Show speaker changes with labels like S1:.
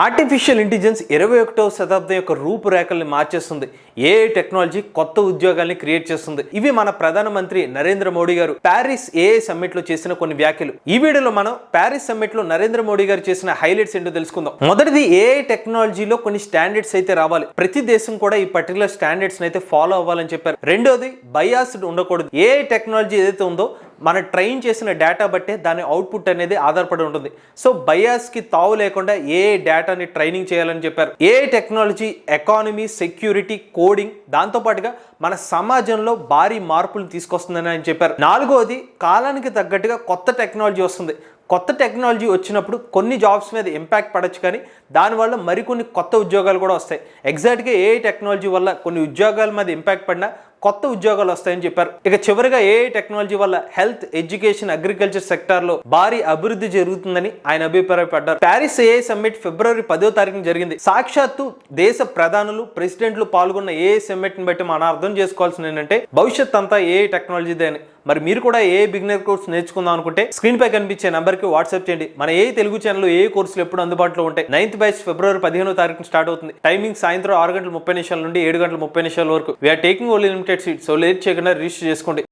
S1: Artificial intelligence 21వ శతాబ్దం యొక్క రూపురేఖల్ని మార్చేస్తుంది. ఏఐ టెక్నాలజీ కొత్త ఉద్యోగాల్ని క్రియేట్ చేస్తుంది. ఇవి మన ప్రధానమంత్రి నరేంద్ర మోడీ గారు ప్యారిస్ ఏఐ సమ్మిట్ లో చేసిన కొన్ని వ్యాఖ్యలు. ఈ వీడియోలో మనం ప్యారిస్ సమ్మిట్ లో నరేంద్ర మోడీ గారు చేసిన హైలైట్స్ ఏంటో తెలుసుకుందాం. మొదటిది, ఏఐ టెక్నాలజీలో కొన్ని స్టాండర్డ్స్ అయితే రావాలి. ప్రతి దేశం కూడా ఈ పర్టికులర్ స్టాండర్డ్స్ అయితే ఫాలో అవ్వాలని చెప్పారు. రెండోది, బయాస్డ్ ఉండకూడదు. ఏఐ టెక్నాలజీ ఏదైతే ఉందో మనం ట్రైన్ చేసిన డేటా బట్టే దాని అవుట్పుట్ అనేది ఆధారపడి ఉంటుంది. సో బయాస్ కి తావు లేకుండా ఏఐ డేటాని ట్రైనింగ్ చేయాలని చెప్పారు. AI technology economy, security, coding, దాంతో పాటుగా మన సమాజంలో భారీ మార్పులు తీసుకొస్తుందని ఆయన చెప్పారు. నాలుగోది, కాలానికి తగ్గట్టుగా కొత్త టెక్నాలజీ వస్తుంది. కొత్త టెక్నాలజీ వచ్చినప్పుడు కొన్ని జాబ్స్ మీద ఇంపాక్ట్ పడవచ్చు, కానీ దానివల్ల మరికొన్ని కొత్త ఉద్యోగాలు కూడా వస్తాయి. ఎగ్జాక్ట్గా ఏఐ టెక్నాలజీ వల్ల కొన్ని ఉద్యోగాల మీద ఇంపాక్ట్ పడినా కొత్త ఉద్యోగాలు వస్తాయని చెప్పారు. ఇక చివరిగా, ఏఐ టెక్నాలజీ వల్ల హెల్త్, ఎడ్యుకేషన్, అగ్రికల్చర్ సెక్టార్లో భారీ అభివృద్ధి జరుగుతుందని ఆయన అభిప్రాయపడ్డారు. ప్యారిస్ ఏఐ సమ్మిట్ ఫిబ్రవరి 10వ తారీఖున జరిగింది. సాక్షాత్తు దేశ ప్రధానులు, ప్రెసిడెంట్లు పాల్గొన్న ఏఐ సమ్మిట్ ని బట్టి మనం అర్థం చేసుకోవాల్సింది ఏంటంటే భవిష్యత్ అంతా ఏఐ టెక్నాలజీదే అని. మరి మీరు కూడా ఏఐ బిగినర్ కోర్స్ నేర్చుకుందాం అనుకుంటే స్క్రీన్ పై కనిపించే నంబర్కి వాట్సాప్ చేయండి. మన ఏఐ తెలుగు ఛానల్లో ఏఐ కోర్సులు ఎప్పుడు అందుబాటులో ఉంటాయి. 9th బ్యాచ్ ఫిబ్రవరి 15వ తారీఖున స్టార్ట్ అవుతుంది. టైమింగ్ సాయంత్రం 6 గంటల 30 నిమిషాల నుండి 7 గంటల 30 నిమిషాల వరకు. We're taking only limited seats. So late చేయకుండా రిజిస్టర్ చేసుకోండి.